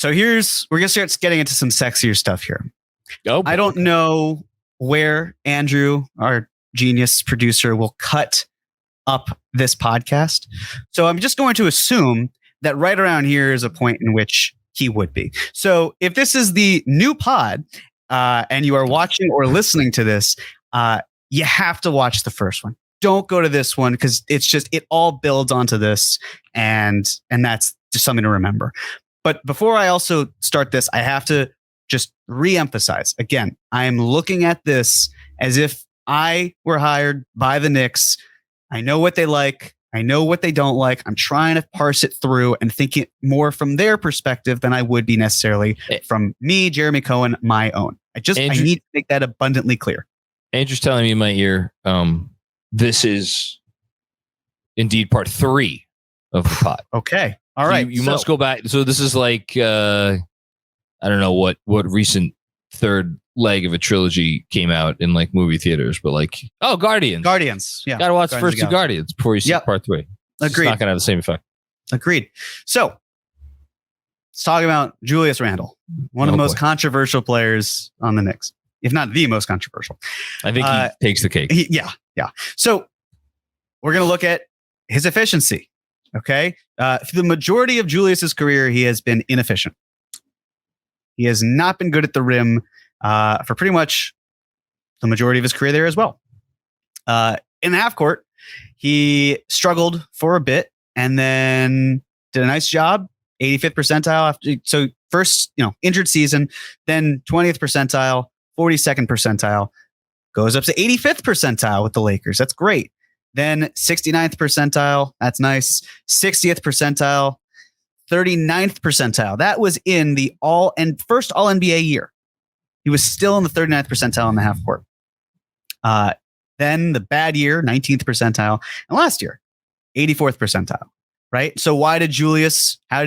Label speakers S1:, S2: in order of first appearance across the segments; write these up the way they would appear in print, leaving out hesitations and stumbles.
S1: So we're going to start getting into some sexier stuff here.
S2: Oh,
S1: I don't know where Andrew, our genius producer, will cut up this podcast. So I'm just going to assume that right around here is a point in which he would be. So if this is the new pod and you are watching or listening to this, you have to watch the first one. Don't go to this one because it all builds onto this, and that's just something to remember. But before I also start this, I have to just reemphasize again, I am looking at this as if I were hired by the Knicks. I know what they like. I know what they don't like. I'm trying to parse it through and think it more from their perspective than I would be necessarily from me, Jeremy Cohen, my own. I need to make that abundantly clear.
S2: Andrew's telling me in my ear, this is indeed part 3 of the pod.
S1: Okay. All right.
S2: You must go back. So this is like, I don't know what recent third leg of a trilogy came out in like movie theaters, but like, Guardians.
S1: Yeah.
S2: Got to watch the first 2 Guardians before you see part 3.
S1: Agreed.
S2: It's not going to have the same effect.
S1: Agreed. So let's talk about Julius Randle, one of the most controversial players on the Knicks, if not the most controversial.
S2: I think he takes the cake.
S1: Yeah. So we're going to look at his efficiency. Okay. For the majority of Julius's career, he has been inefficient. He has not been good at the rim for pretty much the majority of his career there as well. In the half court, he struggled for a bit and then did a nice job, 85th percentile after. So first, injured season, then 20th percentile, 42nd percentile, goes up to 85th percentile with the Lakers. That's great. Then 69th percentile. That's nice. 60th percentile, 39th percentile. That was in the first all NBA year. He was still in the 39th percentile in the half court. Then the bad year, 19th percentile. And last year, 84th percentile, right? So how did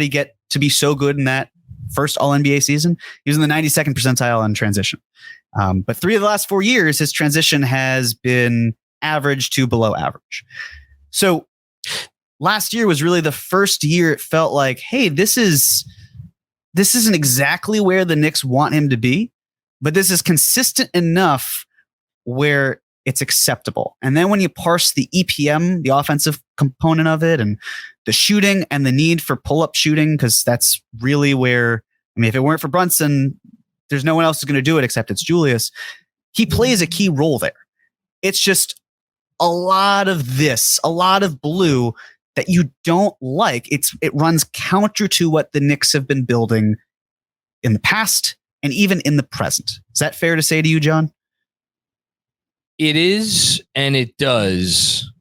S1: he get to be so good in that first all NBA season? He was in the 92nd percentile on transition. But 3 of the last 4 years, his transition has been average to below average. So last year was really the first year it felt like, hey, this isn't exactly where the Knicks want him to be, but this is consistent enough where it's acceptable. And then when you parse the EPM, the offensive component of it, and the shooting and the need for pull-up shooting, because that's really where, if it weren't for Brunson, there's no one else who's going to do it except it's Julius. He plays a key role there. It's just a lot of blue that you don't like. It runs counter to what the Knicks have been building in the past and even in the present. Is that fair to say to you, John?
S2: It is, and it does.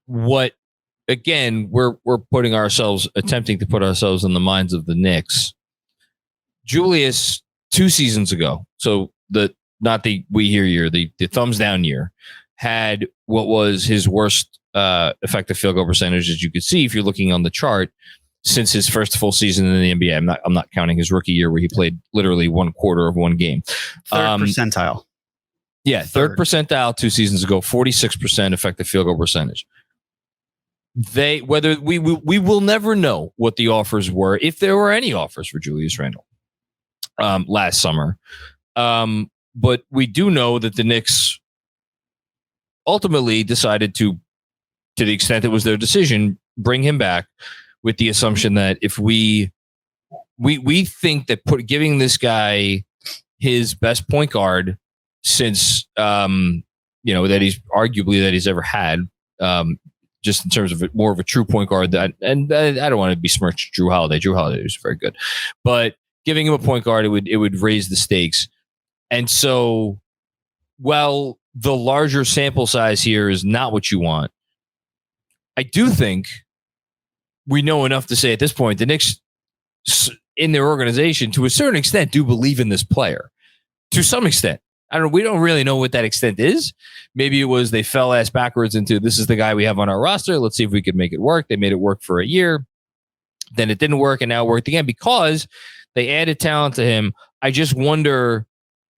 S2: What, again, we're attempting to put ourselves in the minds of the Knicks. Julius, 2 seasons ago, so the thumbs down year, had what was his worst effective field goal percentage, as you could see if you're looking on the chart, since his first full season in the NBA. I'm not counting his rookie year where he played literally 1/4 of one game.
S1: Third percentile.
S2: Yeah, third percentile 2 seasons ago, 46% effective field goal percentage. We will never know what the offers were, if there were any offers for Julius Randle last summer. But we do know that the Knicks ultimately decided to the extent it was their decision, bring him back with the assumption that if we think that giving this guy his best point guard since that he's ever had, just in terms of more of a true point guard, I don't want to besmirch Drew Holiday. Drew Holiday was very good, but giving him a point guard, it would raise the stakes. And so, while the larger sample size here is not what you want, I do think we know enough to say at this point the Knicks in their organization, to a certain extent, do believe in this player. To some extent. We don't really know what that extent is. Maybe it was they fell ass backwards into, this is the guy we have on our roster. Let's see if we can make it work. They made it work for a year. Then it didn't work, and now it worked again because they added talent to him. I just wonder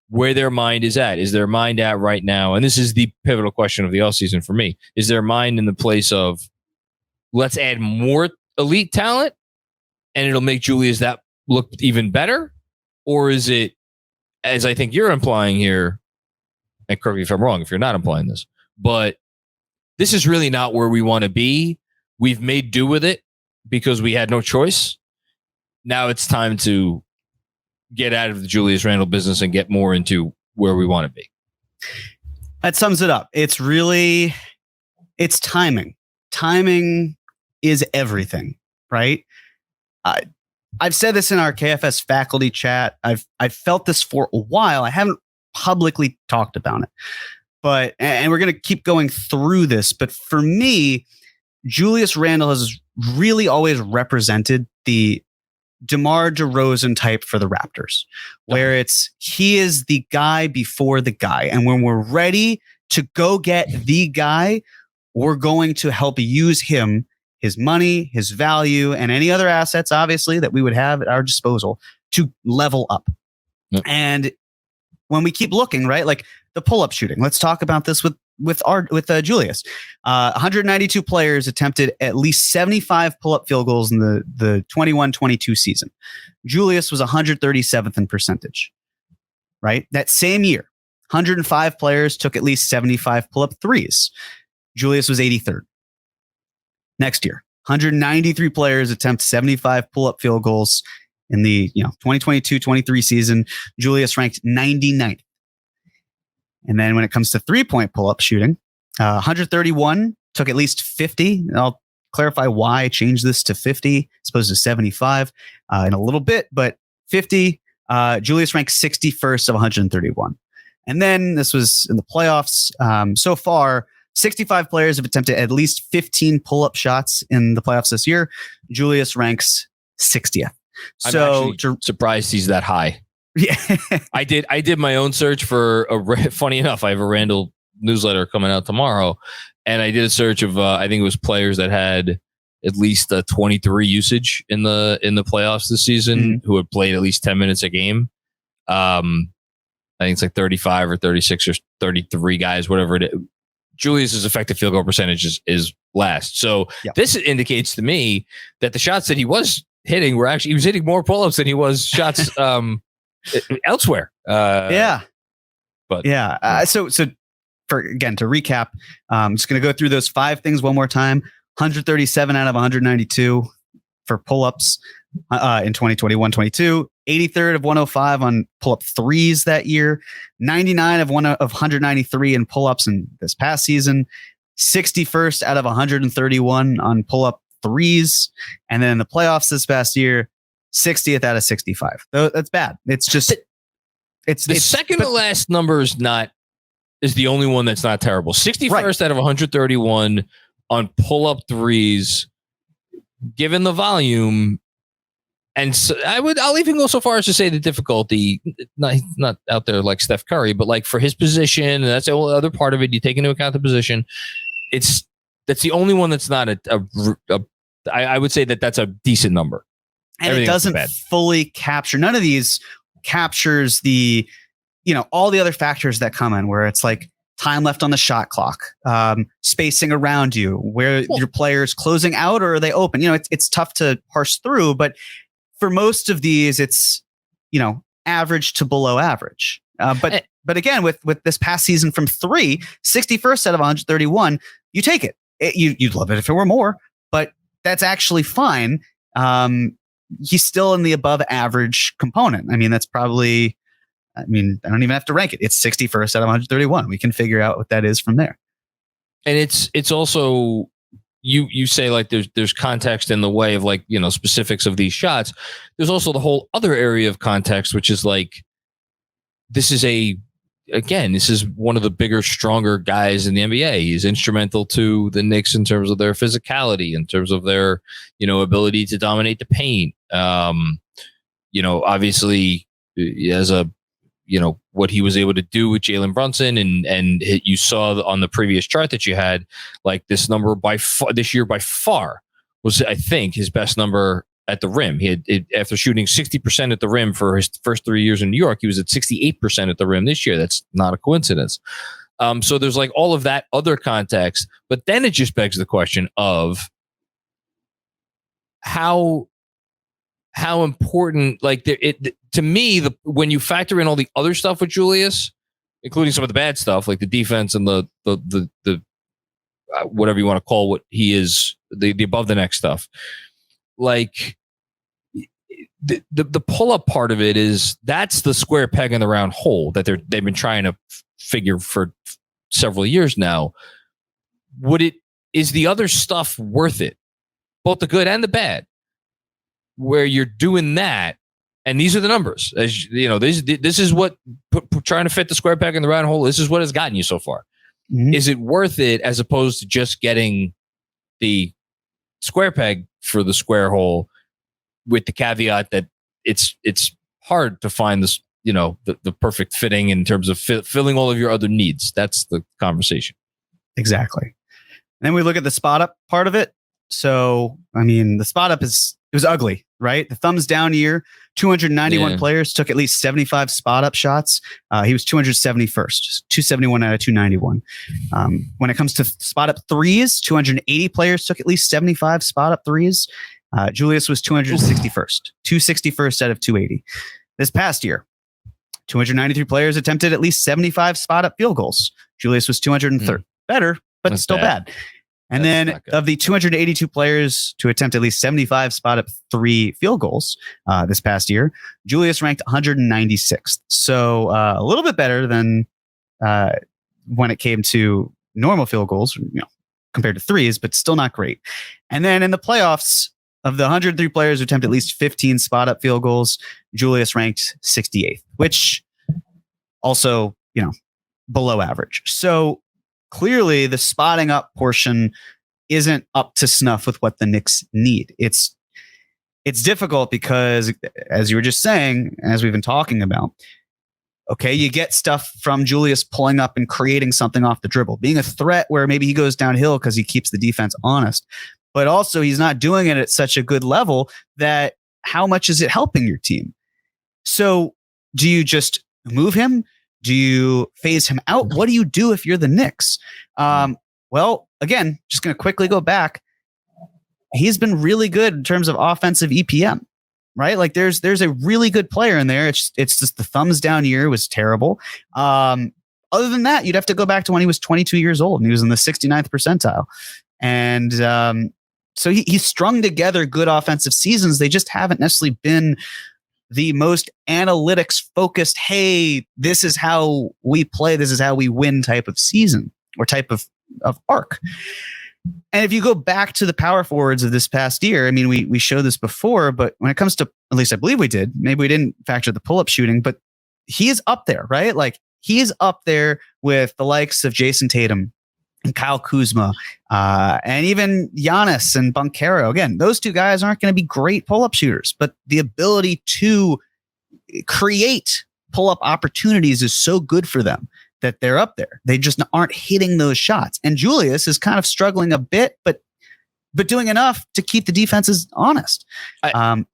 S2: where their mind is at. Is their mind at right now? And this is the pivotal question of the offseason for me. Is their mind in the place of, let's add more elite talent, and it'll make Julius that looked even better? Or is it, as I think you're implying here, and correct me if I'm wrong if you're not implying this, but this is really not where we want to be. We've made do with it because we had no choice. Now it's time to get out of the Julius Randle business and get more into where we want to be.
S1: That sums it up. It's timing. Timing is everything, right? I've said this in our KFS faculty chat. I've felt this for a while. I haven't publicly talked about it, and we're going to keep going through this. But for me, Julius Randle has really always represented the DeMar DeRozan type for the Raptors, where he is the guy before the guy. And when we're ready to go get the guy, we're going to help use him, his money, his value, and any other assets, obviously, that we would have at our disposal to level up. Yep. And when we keep looking, right, like the pull-up shooting, let's talk about this with Julius. 192 players attempted at least 75 pull-up field goals in the 21-22 season. Julius was 137th in percentage, right? That same year, 105 players took at least 75 pull-up threes. Julius was 83rd. Next year, 193 players attempt 75 pull-up field goals in the 2022-23 season. Julius ranked 99th. And then when it comes to three-point pull-up shooting, 131 took at least 50. I'll clarify why I changed this to 50 as opposed to 75 in a little bit, but 50, Julius ranked 61st of 131. And then this was in the playoffs. So far, 65 players have attempted at least 15 pull-up shots in the playoffs this year. Julius ranks 60th.
S2: I'm actually surprised he's that high.
S1: Yeah,
S2: I did my own search for funny enough, I have a Randall newsletter coming out tomorrow, and I did a search of I think it was players that had at least 23 usage in the playoffs this season, who had played at least 10 minutes a game. I think it's like 35 or 36 or 33 guys, whatever it is. Julius's effective field goal percentage is last. So This indicates to me that the shots that he was hitting were actually, he was hitting more pull-ups than he was shots elsewhere. So to recap, I'm just going to go through those 5 things one more time. 137 out of 192 for pull-ups in 2021-22. 83rd of 105 on pull-up threes that year. 99 of 193 in pull-ups in this past season. 61st out of 131 on pull-up threes. And then in the playoffs this past year, 60th out of 65. That's bad. It's just it's the second to last number is the only one that's not terrible. 61st out of 131 on pull-up threes, given the volume. And so I'll even go so far as to say the difficulty, not out there like Steph Curry, but like for his position, and that's the other part of it. You take into account the position. That's the only one that's not I would say that's a decent number.
S1: And everything it doesn't fully capture. None of these captures the, all the other factors that come in, where it's like time left on the shot clock, spacing around you, where your players closing out or are they open? It's tough to parse through, but for most of these, it's, average to below average. But again, with this past season from 61st out of 131, you take it. You'd love it if it were more, but that's actually fine. He's still in the above average component. I mean, that's probably, I don't even have to rank it. It's 61st out of 131. We can figure out what that is from there.
S2: And it's also, you say like there's context in the way of like, specifics of these shots. There's also the whole other area of context, which is like, this is one of the bigger, stronger guys in the NBA. He's instrumental to the Knicks in terms of their physicality, in terms of their, ability to dominate the paint. Obviously as a, what he was able to do with Jalen Brunson, and you saw on the previous chart that you had, like this number this year by far was, I think, his best number at the rim. He had, after shooting 60% at the rim for his first 3 years in New York, he was at 68% at the rim this year. That's not a coincidence. So there's like all of that other context, but then it just begs the question of how how important, like to me, when you factor in all the other stuff with Julius, including some of the bad stuff like the defense and the whatever you want to call what he is, the above the neck stuff, like the pull up part of it is that's the square peg in the round hole that they've been trying to figure for several years now. Is the other stuff worth it? Both the good and the bad, where you're doing that. And these are the numbers, as you know, this is what trying to fit the square peg in the round hole. This is what has gotten you so far. Mm-hmm. Is it worth it as opposed to just getting the square peg for the square hole, with the caveat that it's hard to find this, you know, the perfect fitting in terms of filling all of your other needs. That's the conversation.
S1: Exactly. And then we look at the spot up part of it. So, I mean, the spot up it was ugly, right? The thumbs down year, 291 players took at least 75 spot up shots. He was 271st, 271 out of 291. When it comes to spot up threes, 280 players took at least 75 spot up threes. Julius was 261st, 261st out of 280. This past year, 293 players attempted at least 75 spot up field goals. Julius was 203rd. Better, but that's still bad. And then of the 282 players to attempt at least 75 spot up three field goals this past year, Julius ranked 196th. So a little bit better than when it came to normal field goals, you know, compared to threes, but still not great. And then in the playoffs, of the 103 players who attempt at least 15 spot up field goals, Julius ranked 68th, which also, you know, below average. So clearly the spotting up portion isn't up to snuff with what the Knicks need. It's difficult because, as you were just saying, as we've been talking about, okay, you get stuff from Julius pulling up and creating something off the dribble, being a threat where maybe he goes downhill because he keeps the defense honest. But also he's not doing it at such a good level that how much is it helping your team? So do you just move him? Do you phase him out? What do you do if you're the Knicks? Well, again, just going to quickly go back. He's been really good in terms of offensive EPM, right? Like there's a really good player in there. It's just the thumbs down year was terrible. Other than that, you'd have to go back to when he was 22 years old and he was in the 69th percentile. And so he's strung together good offensive seasons. They just haven't necessarily been the most analytics focused, hey, this is how we play, this is how we win type of season or type of arc. And if you go back to the power forwards of this past year, I mean, we showed this before, but when it comes to, at least I believe we did, maybe we didn't factor the pull-up shooting, but he is up there, right? Like he's up there with the likes of Jason Tatum and Kyle Kuzma, and even Giannis and Banchero. Again, those two guys aren't going to be great pull-up shooters, but the ability to create pull-up opportunities is so good for them that they're up there. They just aren't hitting those shots. And Julius is kind of struggling a bit, but doing enough to keep the defenses honest.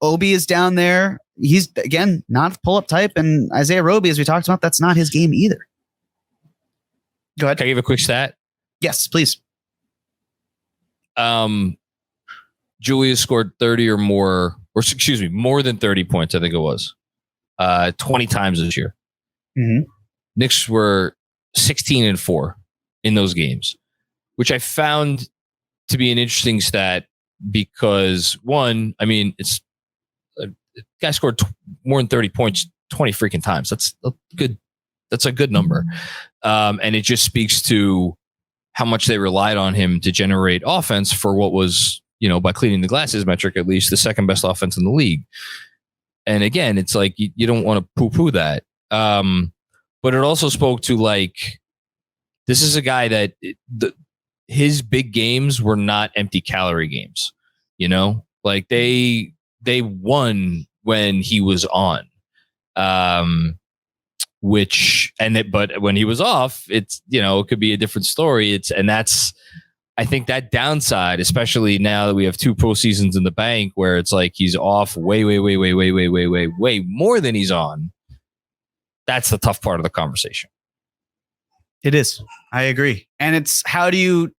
S1: Obi is down there. He's, again, not a pull-up type. And Isaiah Roby, as we talked about, that's not his game either. Go ahead.
S2: Can I give a quick stat?
S1: Yes, please.
S2: Julius scored 30 or more, or excuse me, more than 30 points, I think it was, 20 times this year. Mm-hmm. Knicks were 16-4 in those games, which I found to be an interesting stat because, one, I mean, it's a guy scored more than 30 points 20 freaking times. That's a good number. And it just speaks to how much they relied on him to generate offense for what was, you know, by cleaning the glasses metric, at least the second best offense in the league. And again, it's like, you don't want to poo-poo that. But it also spoke to, like, this is a guy that his big games were not empty calorie games, you know, like they won when he was on, but when he was off, it's, you know, it could be a different story. I think that downside, especially now that we have 2 postseasons in the bank where it's like he's off way more than he's on. That's the tough part of the conversation.
S1: It is. I agree. And it's how do you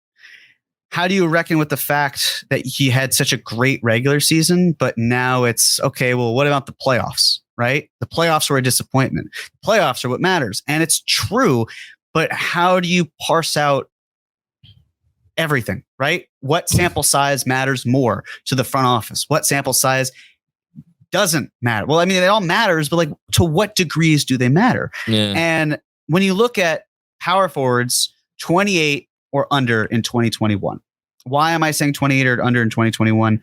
S1: how do you reckon with the fact that he had such a great regular season, but now it's okay, well, what about the playoffs, right? The playoffs were a disappointment. Playoffs are what matters. And it's true, but how do you parse out everything, right? What sample size matters more to the front office? What sample size doesn't matter? Well, I mean, it all matters, but like, to what degrees do they matter?
S2: Yeah.
S1: And when you look at power forwards, 28 or under in 2021. Why am I saying 28 or under in 2021?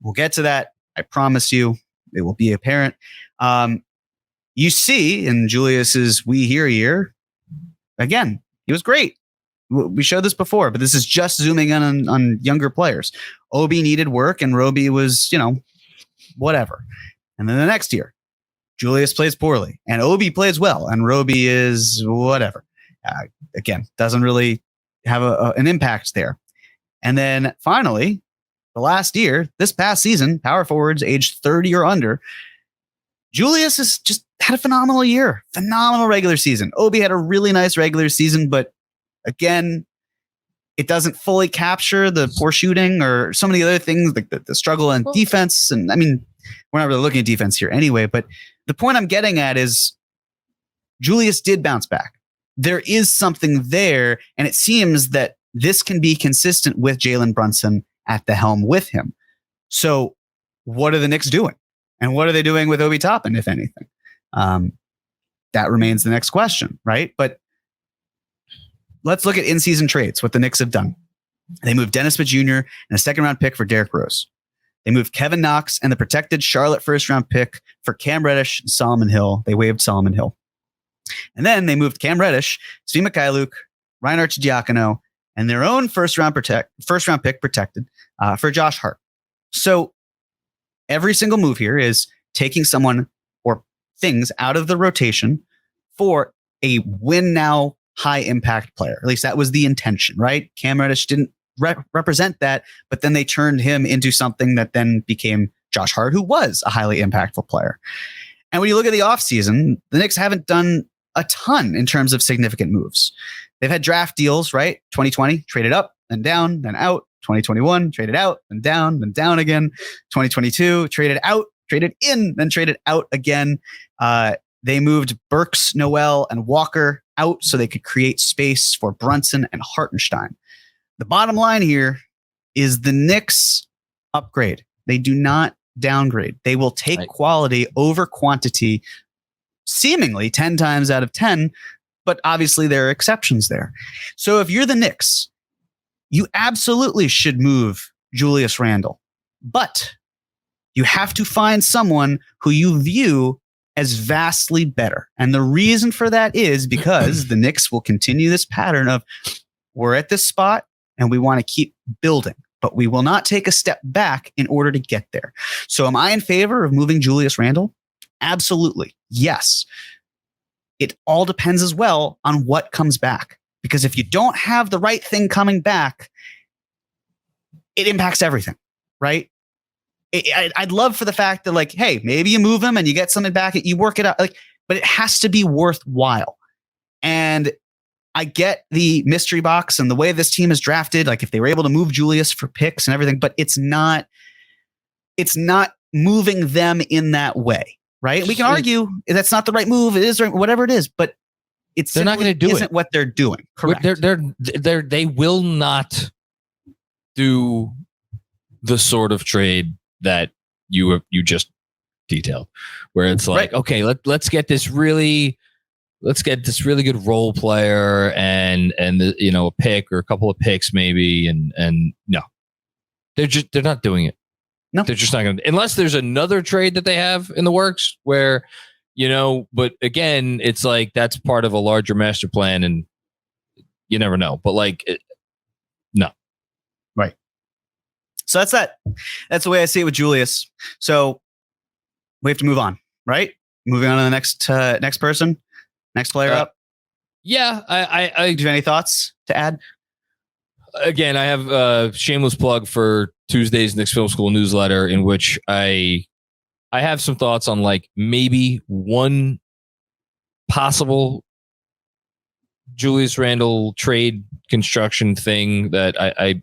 S1: We'll get to that. I promise you, it will be apparent. You see in Julius's We Hear year, again, he was great. We showed this before, but this is just zooming in on younger players. Obi needed work and Roby was, whatever. And then the next year, Julius plays poorly and Obi plays well and Roby is whatever. Again, doesn't really have an impact there. And then finally, the last year, this past season, power forwards aged 30 or under, Julius has just had a phenomenal year, phenomenal regular season. Obi had a really nice regular season, but again, it doesn't fully capture the poor shooting or some of the other things, like the struggle in defense. And I mean, we're not really looking at defense here anyway, but the point I'm getting at is Julius did bounce back. There is something there, and it seems that this can be consistent with Jalen Brunson at the helm with him. So what are the Knicks doing? And what are they doing with Obi Toppin, if anything? That remains the next question, right? But let's look at in-season trades, what the Knicks have done. They moved Dennis Smith Jr. and a second-round pick for Derrick Rose. They moved Kevin Knox and the protected Charlotte first-round pick for Cam Reddish and Solomon Hill. They waived Solomon Hill. And then they moved Cam Reddish, Svi Mykhailiuk, Ryan Arcidiacono, and their own first-round pick protected for Josh Hart. So every single move here is taking someone or things out of the rotation for a win-now high-impact player. At least that was the intention, right? Cam Reddish didn't represent that, but then they turned him into something that then became Josh Hart, who was a highly impactful player. And when you look at the offseason, the Knicks haven't done a ton in terms of significant moves. They've had draft deals, right? 2020, traded up and down, then out. 2021, traded out and down again. 2022, traded out, traded in, then traded out again. They moved Burks, Noel, and Walker out so they could create space for Brunson and Hartenstein. The bottom line here is the Knicks upgrade. They do not downgrade. They will take quality over quantity seemingly 10 times out of 10, but obviously there are exceptions there. So if you're the Knicks, you absolutely should move Julius Randle, but you have to find someone who you view as vastly better. And the reason for that is because the Knicks will continue this pattern of we're at this spot and we want to keep building, but we will not take a step back in order to get there. So am I in favor of moving Julius Randle? Absolutely. Yes. It all depends as well on what comes back. Because if you don't have the right thing coming back, it impacts everything, right? I'd love for the fact that, like, hey, maybe you move him and you get something back, you work it out, like, but it has to be worthwhile. And I get the mystery box and the way this team is drafted, like if they were able to move Julius for picks and everything, but it's not moving them in that way, right? We can argue that's not the right move. It is right, whatever it is, but they're not going to do isn't what they're doing. Correct.
S2: They will not do the sort of trade that you just detailed, where it's like, okay, let's get this really good role player and a pick or a couple of picks maybe, and no, they're not doing it.
S1: No,
S2: they're just not going to, unless there's another trade that they have in the works where. But again, it's like that's part of a larger master plan and you never know. But no.
S1: Right. So that's that. That's the way I see it with Julius. So we have to move on, right? Moving on to the next person, next player up.
S2: Yeah. I
S1: do you have any thoughts to add?
S2: Again, I have a shameless plug for Tuesday's Knicks Film School newsletter in which I have some thoughts on maybe one possible Julius Randle trade construction thing that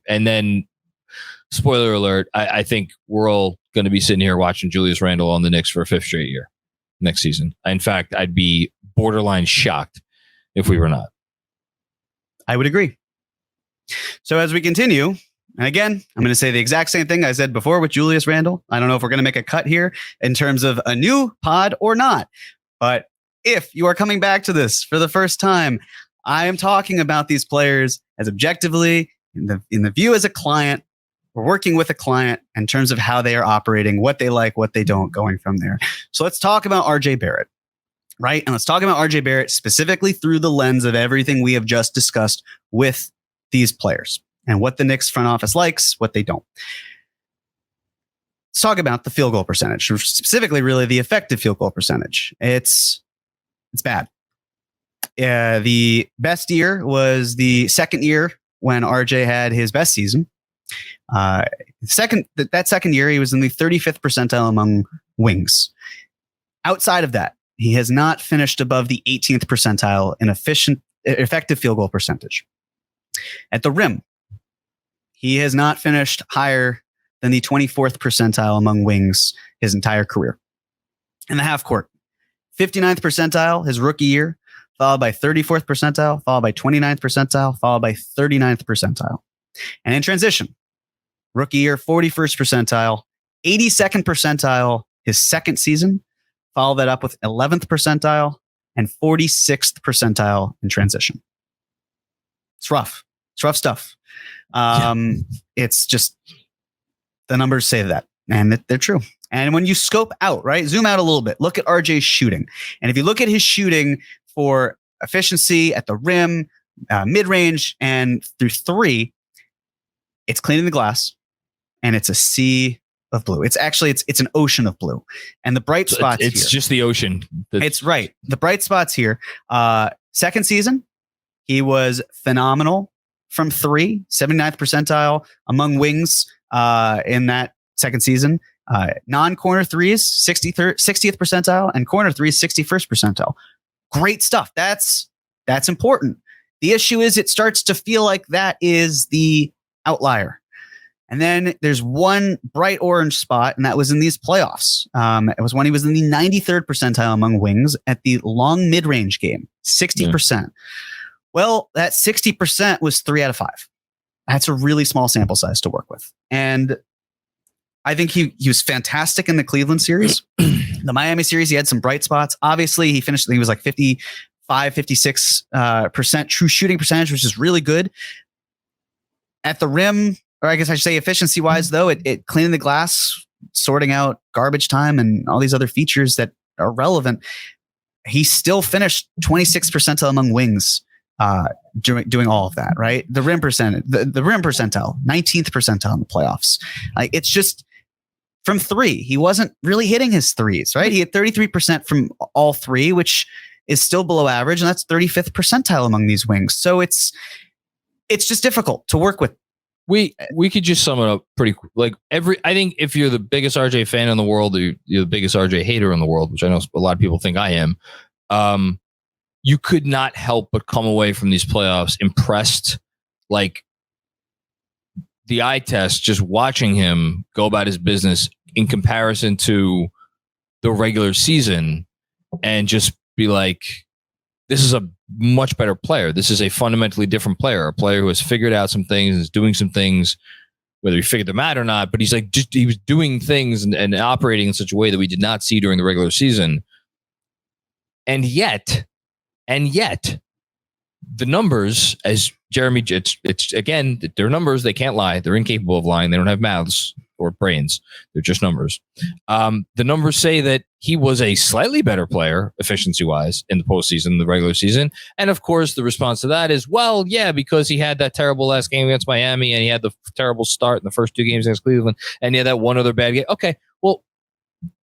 S2: and then spoiler alert, I think we're all going to be sitting here watching Julius Randle on the Knicks for a 5th straight year next season. In fact, I'd be borderline shocked if we were not.
S1: I would agree. So as we continue, and again, I'm going to say the exact same thing I said before with Julius Randle. I don't know if we're going to make a cut here in terms of a new pod or not, but if you are coming back to this for the first time, I am talking about these players as objectively in the view as a client. We're working with a client in terms of how they are operating, what they like, what they don't, going from there. So let's talk about RJ Barrett, right? And let's talk about RJ Barrett specifically through the lens of everything we have just discussed with these players and what the Knicks front office likes, what they don't. Let's talk about the field goal percentage, specifically really the effective field goal percentage. It's bad. The best year was the second year when RJ had his best season. That second year, he was in the 35th percentile among wings. Outside of that, he has not finished above the 18th percentile in effective field goal percentage. At the rim, he has not finished higher than the 24th percentile among wings his entire career. In the half court, 59th percentile his rookie year, followed by 34th percentile, followed by 29th percentile, followed by 39th percentile. And in transition, rookie year, 41st percentile, 82nd percentile his second season, follow that up with 11th percentile and 46th percentile in transition. It's rough. It's rough stuff. It's just the numbers say that, and they're true. And when you scope out, right, zoom out a little bit, look at RJ's shooting. And if you look at his shooting for efficiency at the rim, mid-range, and through three, it's cleaning the glass, and it's a sea of blue. It's actually, it's an ocean of blue. And the bright spots
S2: it's
S1: here,
S2: just the ocean.
S1: It's right. The bright spots here. Second season, he was phenomenal from three, 79th percentile among wings in that second season. Non-corner threes, 60th percentile, and corner threes, 61st percentile. Great stuff. That's important. The issue is it starts to feel like that is the outlier. And then there's one bright orange spot, and that was in these playoffs. It was when he was in the 93rd percentile among wings at the long mid-range game, 60%. Yeah. Well, that 60% was 3 out of 5. That's a really small sample size to work with. And I think he was fantastic in the Cleveland series. The Miami series, he had some bright spots. Obviously, he was like 55, 56% true shooting percentage, which is really good. At the rim, or I guess I should say efficiency-wise, though, it cleaning the glass, sorting out garbage time, and all these other features that are relevant, he still finished 26th percentile among wings doing all of that, right? The rim percentage, the rim percentile, 19th percentile in the playoffs. Like, it's just from three, he wasn't really hitting his threes, right? He had 33% from all three, which is still below average, and that's 35th percentile among these wings. So it's just difficult to work with.
S2: We could just sum it up pretty like I think if you're the biggest RJ fan in the world, or you're the biggest RJ hater in the world, which I know a lot of people think I am, you could not help but come away from these playoffs impressed. Like the eye test, just watching him go about his business in comparison to the regular season, and just be like, this is a much better player. This is a fundamentally different player, a player who has figured out some things, is doing some things, whether he figured them out or not, but he was doing things and operating in such a way that we did not see during the regular season. And yet, the numbers, as Jeremy, it's again, they're numbers. They can't lie. They're incapable of lying. They don't have mouths or brains. They're just numbers. The numbers say that he was a slightly better player, efficiency-wise, in the postseason, the regular season. And of course, the response to that is, well, yeah, because he had that terrible last game against Miami, and he had the terrible start in the first two games against Cleveland, and he had that one other bad game. Okay, well,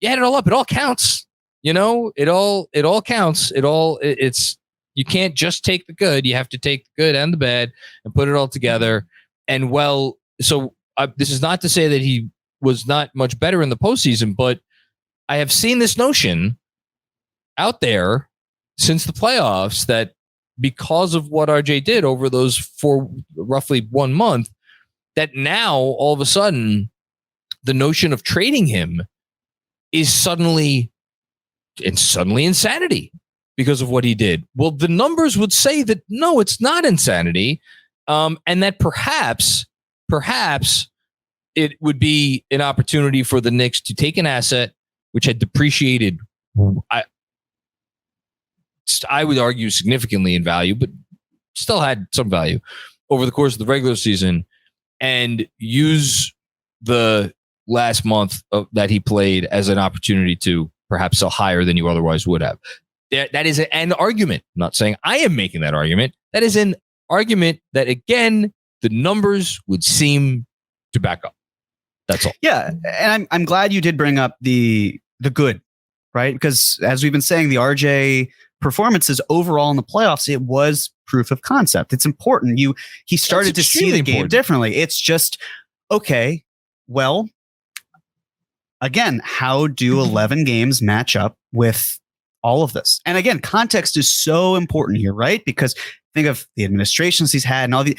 S2: you add it all up. It all counts. You know, it all counts. It's you can't just take the good. You have to take the good and the bad and put it all together. And this is not to say that he was not much better in the postseason, but I have seen this notion out there since the playoffs that because of what RJ did over those for roughly 1 month, that now all of a sudden the notion of trading him is suddenly insanity because of what he did. Well, the numbers would say that no, it's not insanity, and that perhaps it would be an opportunity for the Knicks to take an asset which had depreciated, I would argue significantly in value, but still had some value over the course of the regular season, and use the last month that he played as an opportunity to perhaps sell higher than you otherwise would have. That is an argument. I'm not saying I am making that argument. That is an argument that, again, the numbers would seem to back up. That's all.
S1: Yeah, and I'm glad you did bring up the good, right? Because as we've been saying, the RJ performances overall in the playoffs, it was proof of concept. It's important. He started to see the game differently. It's just, okay, well, again, how do 11 games match up with all of this? And again, context is so important here, right? Because think of the administrations he's had and all the,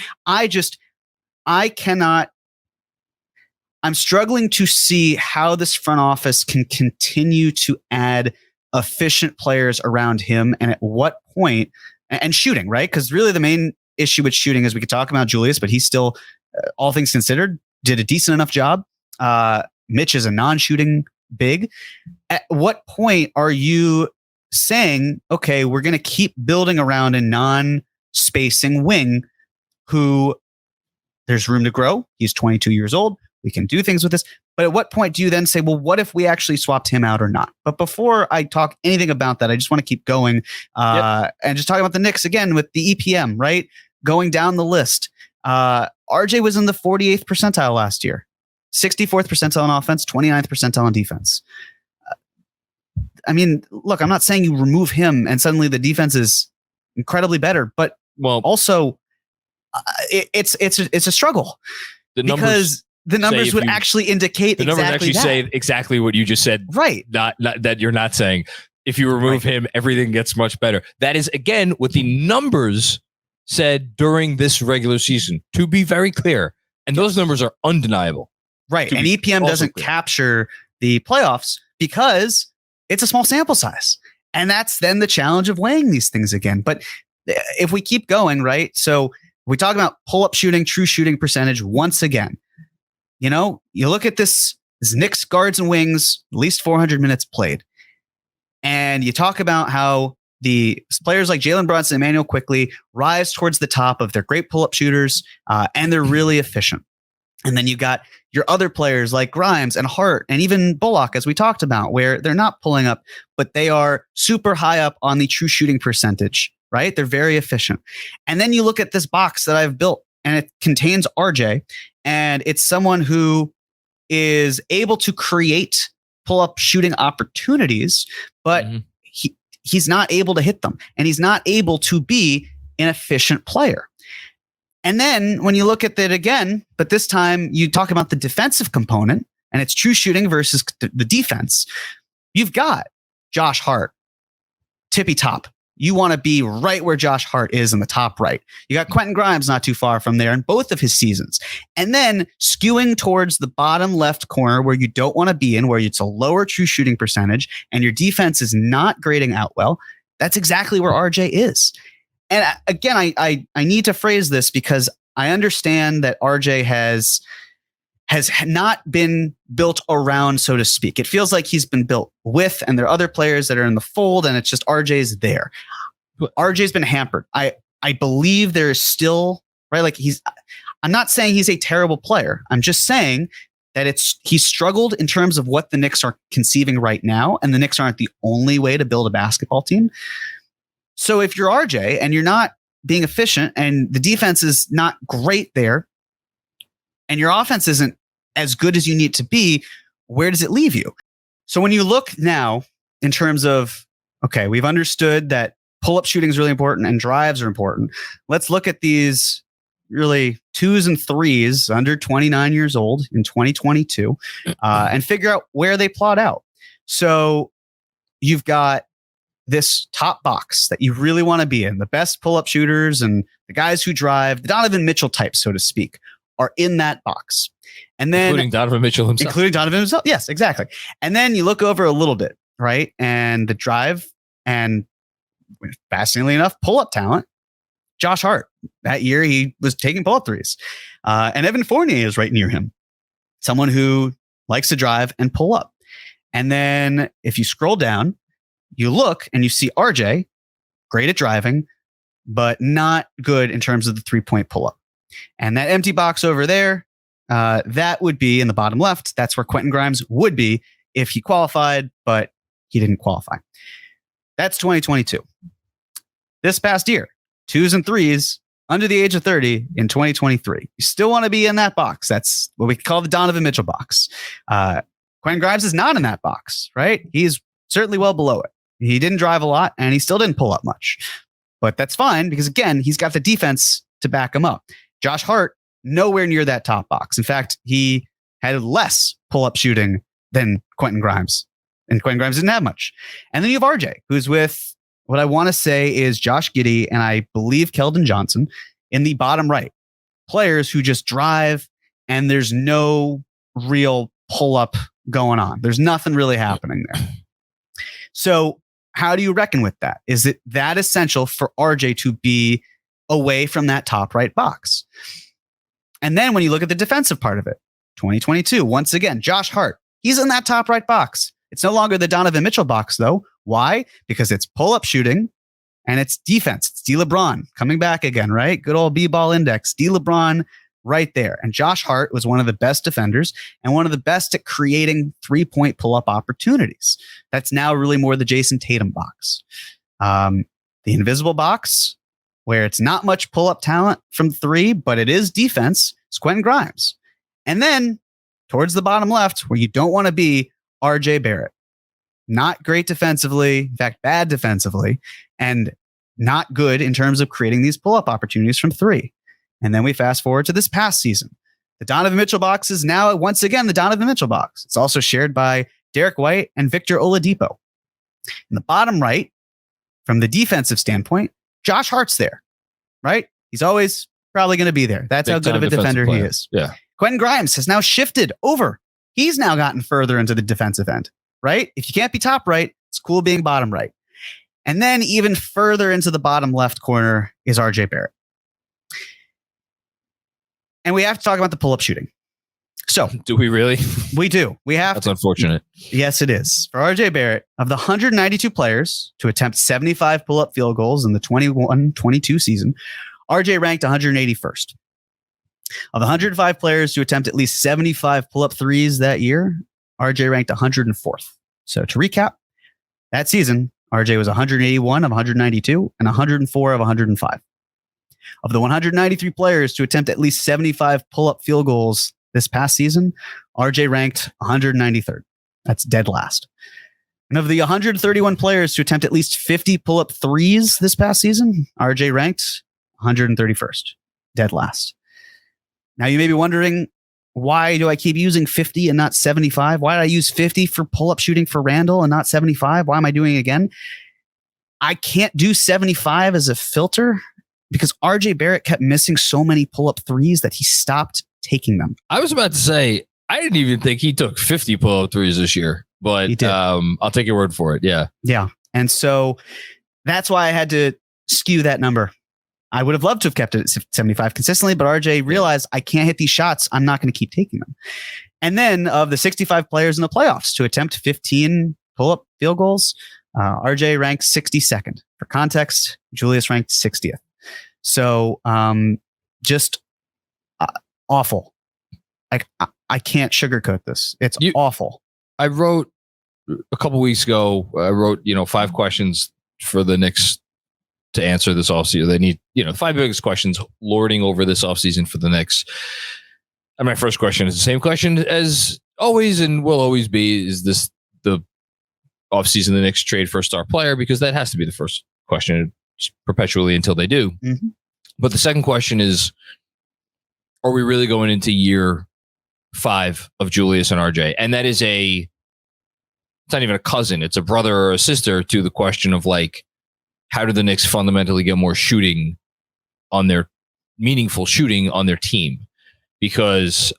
S1: I'm struggling to see how this front office can continue to add efficient players around him, and at what point, and shooting, right? Because really the main issue with shooting is we could talk about Julius, but he's still, all things considered, did a decent enough job. Mitch is a non-shooting big. At what point are you saying, okay, we're going to keep building around a non-spacing wing who there's room to grow? He's 22 years old. We can do things with this. But at what point do you then say, well, what if we actually swapped him out or not? But before I talk anything about that, I just want to keep going and just talking about the Knicks again with the EPM, right? Going down the list. RJ was in the 48th percentile last year, 64th percentile on offense, 29th percentile on defense. I mean, look, I'm not saying you remove him and suddenly the defense is incredibly better, but also it's a struggle because the numbers would actually indicate
S2: say exactly what you just said.
S1: Right.
S2: Not that you're not saying if you remove him, everything gets much better. That is, again, what the numbers said during this regular season, to be very clear. And those numbers are undeniable.
S1: Right. And EPM doesn't capture the playoffs because it's a small sample size. And that's then the challenge of weighing these things again. But if we keep going, right? So we talk about pull-up shooting, true shooting percentage once again. You know, you look at this Knicks guards and wings, at least 400 minutes played. And you talk about how the players like Jalen Brunson and Emmanuel Quickley rise towards the top of their great pull-up shooters, and they're really efficient. And then you got your other players like Grimes and Hart and even Bullock, as we talked about, where they're not pulling up, but they are super high up on the true shooting percentage, right? They're very efficient. And then you look at this box that I've built, and it contains RJ, and it's someone who is able to create pull-up shooting opportunities, but he's not able to hit them, and he's not able to be an efficient player. And then when you look at it again, but this time you talk about the defensive component, and it's true shooting versus the defense. You've got Josh Hart, tippy top. You want to be right where Josh Hart is in the top right. You got Quentin Grimes not too far from there in both of his seasons. And then skewing towards the bottom left corner where you don't want to be in, where it's a lower true shooting percentage and your defense is not grading out well. That's exactly where RJ is. And again, I need to phrase this because I understand that RJ has not been built around, so to speak. It feels like he's been built with, and there are other players that are in the fold, and it's just RJ's there. RJ's been hampered. I believe there is still, right? Like I'm not saying he's a terrible player. I'm just saying that he's struggled in terms of what the Knicks are conceiving right now, and the Knicks aren't the only way to build a basketball team. So if you're RJ and you're not being efficient and the defense is not great there, and your offense isn't as good as you need to be, where does it leave you? So when you look now in terms of, okay, we've understood that pull-up shooting is really important and drives are important. Let's look at these really 2s and 3s under 29 years old in 2022 and figure out where they plot out. So you've got this top box that you really want to be in, the best pull-up shooters and the guys who drive, the Donovan Mitchell type, so to speak, are in that box. And then
S2: including Donovan Mitchell himself.
S1: Including Donovan himself. Yes, exactly. And then you look over a little bit, right? And the drive and, fascinatingly enough, pull-up talent. Josh Hart. That year, he was taking pull-up threes. And Evan Fournier is right near him. Someone who likes to drive and pull up. And then if you scroll down, you look and you see RJ, great at driving, but not good in terms of the three-point pull-up. And that empty box over there, that would be in the bottom left. That's where Quentin Grimes would be if he qualified, but he didn't qualify. That's 2022. This past year, 2s and 3s under the age of 30 in 2023. You still want to be in that box. That's what we call the Donovan Mitchell box. Quentin Grimes is not in that box, right? He's certainly well below it. He didn't drive a lot and he still didn't pull up much. But that's fine because, again, he's got the defense to back him up. Josh Hart, nowhere near that top box. In fact, he had less pull-up shooting than Quentin Grimes. And Quentin Grimes didn't have much. And then you have RJ, who's with what I want to say is Josh Giddey and I believe Keldon Johnson in the bottom right. Players who just drive and there's no real pull-up going on. There's nothing really happening there. So how do you reckon with that? Is it that essential for RJ to be away from that top right box? And then when you look at the defensive part of it, 2022, once again, Josh Hart, he's in that top right box. It's no longer the Donovan Mitchell box, though. Why? Because it's pull-up shooting and it's defense. It's D. LeBron coming back again, right? Good old B-ball index. D. LeBron right there. And Josh Hart was one of the best defenders and one of the best at creating three-point pull-up opportunities. That's now really more the Jason Tatum box. The invisible box, where it's not much pull-up talent from three, but it is defense, it's Quentin Grimes. And then towards the bottom left, where you don't want to be, RJ Barrett. Not great defensively, in fact, bad defensively, and not good in terms of creating these pull-up opportunities from three. And then we fast forward to this past season. The Donovan Mitchell box is now once again the Donovan Mitchell box. It's also shared by Derek White and Victor Oladipo. In the bottom right, from the defensive standpoint, Josh Hart's there, right? He's always probably going to be there. That's how good of a defender he is.
S2: Yeah.
S1: Quentin Grimes has now shifted over. He's now gotten further into the defensive end, right? If you can't be top right, it's cool being bottom right. And then even further into the bottom left corner is RJ Barrett. And we have to talk about the pull-up shooting. So,
S2: do we really?
S1: We do. We have
S2: That's unfortunate.
S1: Yes, it is. For RJ Barrett, of the 192 players to attempt 75 pull-up field goals in the 21-22 season, RJ ranked 181st. Of the 105 players to attempt at least 75 pull-up threes that year, RJ ranked 104th. So to recap, that season, RJ was 181 of 192 and 104 of 105. Of the 193 players to attempt at least 75 pull-up field goals this past season, RJ ranked 193rd. That's dead last. And of the 131 players to attempt at least 50 pull-up threes this past season, RJ ranked 131st. Dead last. Now you may be wondering, why do I keep using 50 and not 75? Why did I use 50 for pull-up shooting for Randall and not 75? Why am I doing it again? I can't do 75 as a filter because RJ Barrett kept missing so many pull-up threes that he stopped taking them.
S2: I was about to say, I didn't even think he took 50 pull-up threes this year, but I'll take your word for it. Yeah.
S1: Yeah. And so that's why I had to skew that number. I would have loved to have kept it at 75 consistently, but RJ realized I can't hit these shots. I'm not going to keep taking them. And then of the 65 players in the playoffs to attempt 15 pull-up field goals, RJ ranked 62nd. For context, Julius ranked 60th. So just awful. Like I can't sugarcoat this. It's awful.
S2: I wrote a couple weeks ago, 5 questions for the Knicks to answer this offseason. They need, 5 biggest questions lording over this offseason for the Knicks. And my first question is the same question as always and will always be, is this the offseason the Knicks trade for a star player? Because that has to be the first question perpetually until they do. Mm-hmm. But the second question is, are we really going into year 5 of Julius and RJ? And that is a it's not even a cousin, it's a brother or a sister to the question of like, how do the Knicks fundamentally get more shooting on their meaningful shooting on their team? Because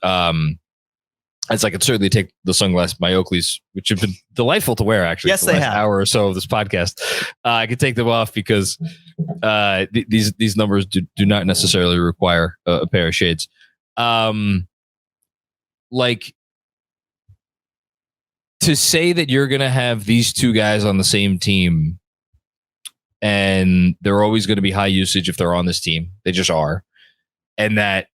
S2: as I could certainly take the sunglasses, my Oakleys, which have been delightful to wear actually.
S1: Yes,
S2: for the
S1: they
S2: last
S1: have.
S2: hour or so of this podcast. I could take them off because these numbers do not necessarily require a pair of shades. Like, to say that you're going to have these two guys on the same team and they're always going to be high usage if they're on this team, they just are, and that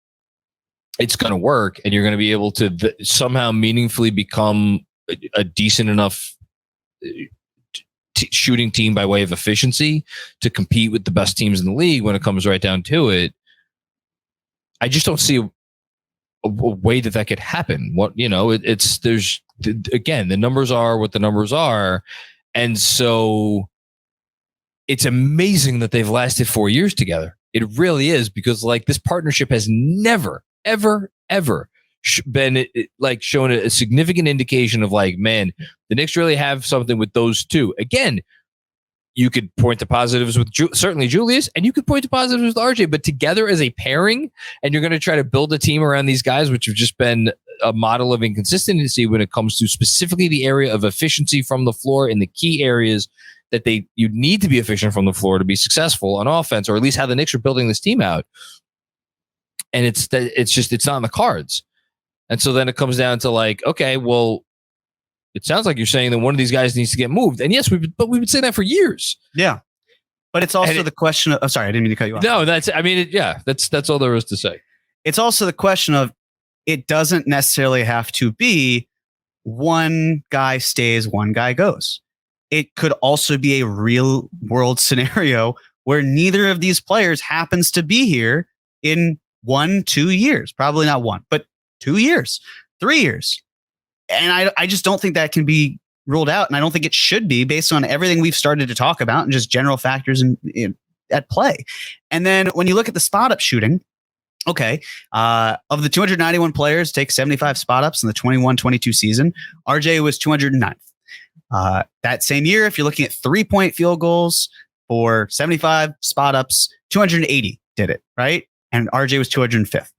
S2: it's going to work and you're going to be able to somehow meaningfully become a decent enough shooting team by way of efficiency to compete with the best teams in the league when it comes right down to it. I just don't see a way that could happen. There's again, the numbers are what the numbers are. And so it's amazing that they've lasted 4 years together. It really is, because like this partnership has never, ever been like shown a significant indication of like, man, the Knicks really have something with those two. Again, you could point to positives with certainly Julius, and you could point to positives with RJ, but together as a pairing, and you're going to try to build a team around these guys, which have just been a model of inconsistency when it comes to specifically the area of efficiency from the floor in the key areas that you need to be efficient from the floor to be successful on offense, or at least how the Knicks are building this team out. And it's not in the cards. And so then it comes down to like, okay, well, it sounds like you're saying that one of these guys needs to get moved. And yes, we've been saying that for years.
S1: Yeah. But it's also the question of, sorry, I didn't mean to cut you off.
S2: No, that's all there is to say.
S1: It's also the question of, it doesn't necessarily have to be one guy stays, one guy goes. It could also be a real world scenario where neither of these players happens to be here in 1-2 years. Probably not 1, but 2 years, 3 years. And I just don't think that can be ruled out. And I don't think it should be, based on everything we've started to talk about and just general factors at play. And then when you look at the spot up shooting, okay, of the 291 players take 75 spot ups in the 21-22 season, RJ was 209th. That same year, if you're looking at 3-point field goals for 75 spot ups, 280 did it, right? And RJ was 205th.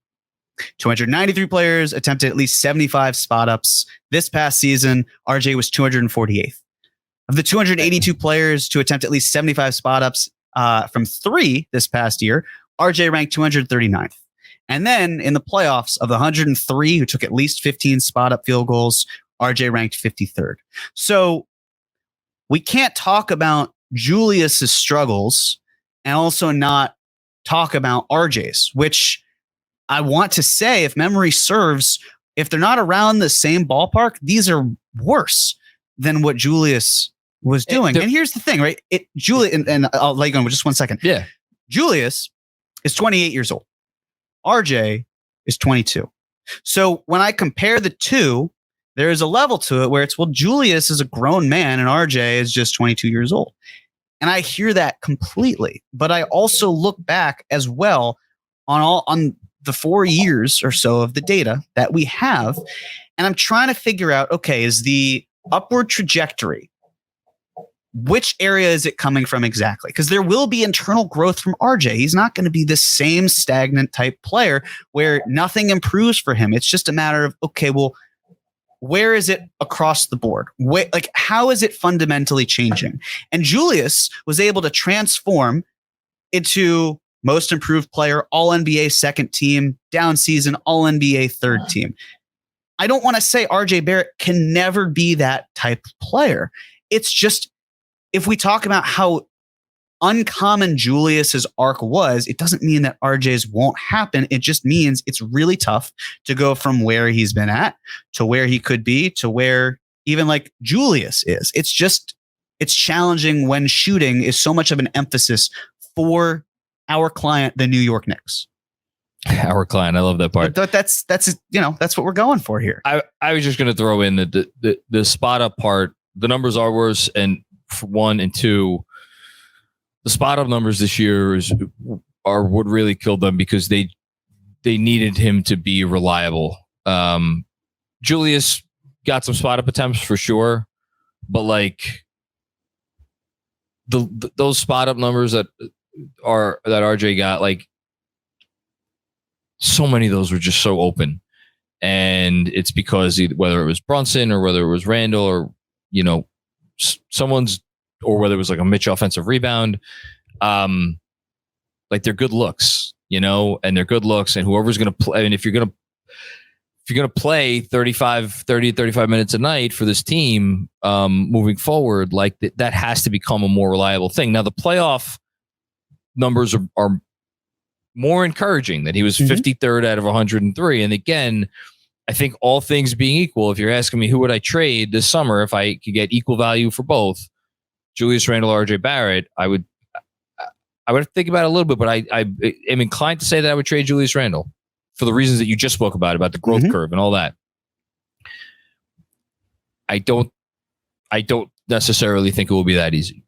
S1: 293 players attempted at least 75 spot ups. This past season, RJ was 248th. Of the 282 players to attempt at least 75 spot ups from 3 this past year, RJ ranked 239th. And then in the playoffs, of the 103 who took at least 15 spot up field goals, RJ ranked 53rd. So we can't talk about Julius's struggles and also not talk about RJ's, which I want to say, if memory serves, if they're not around the same ballpark, these are worse than what Julius was doing. And here's the thing, right? And I'll let you go in just 1 second.
S2: Yeah.
S1: Julius is 28 years old. RJ is 22. So when I compare the two, there is a level to it where it's, well, Julius is a grown man and RJ is just 22 years old. And I hear that completely. But I also look back as well on the 4 years or so of the data that we have. And I'm trying to figure out, okay, is the upward trajectory, which area is it coming from exactly? Because there will be internal growth from RJ. He's not going to be the same stagnant type player where nothing improves for him. It's just a matter of, okay, well, where is it across the board? How is it fundamentally changing? And Julius was able to transform into most improved player, all NBA second team, down season, all NBA third team. I don't want to say RJ Barrett can never be that type of player. It's just, if we talk about how uncommon Julius's arc was, it doesn't mean that RJ's won't happen. It just means it's really tough to go from where he's been at to where he could be to where even like Julius is. It's challenging when shooting is so much of an emphasis for our client, the New York Knicks.
S2: Our client, I love that part.
S1: That's what we're going for here.
S2: I was just going to throw in the spot up part. The numbers are worse, and for 1 and 2, the spot up numbers this year are what really killed them because they needed him to be reliable. Julius got some spot up attempts for sure, But like those spot up numbers that RJ got, like so many of those were just so open. And it's because whether it was Brunson or whether it was Randall or, you know, someone's, or whether it was like a Mitch offensive rebound, like they're good looks, you know, and they're good looks, and whoever's going to play, and if you're going to play 30 to 35 minutes a night for this team moving forward, like that has to become a more reliable thing. Now the playoff numbers are more encouraging, that he was 53rd out of 103. And again, I think all things being equal, if you're asking me who would I trade this summer if I could get equal value for both, Julius Randle, RJ Barrett, I would think about it a little bit, but I am inclined to say that I would trade Julius Randle for the reasons that you just spoke about the growth curve and all that. I don't necessarily think it will be that easy.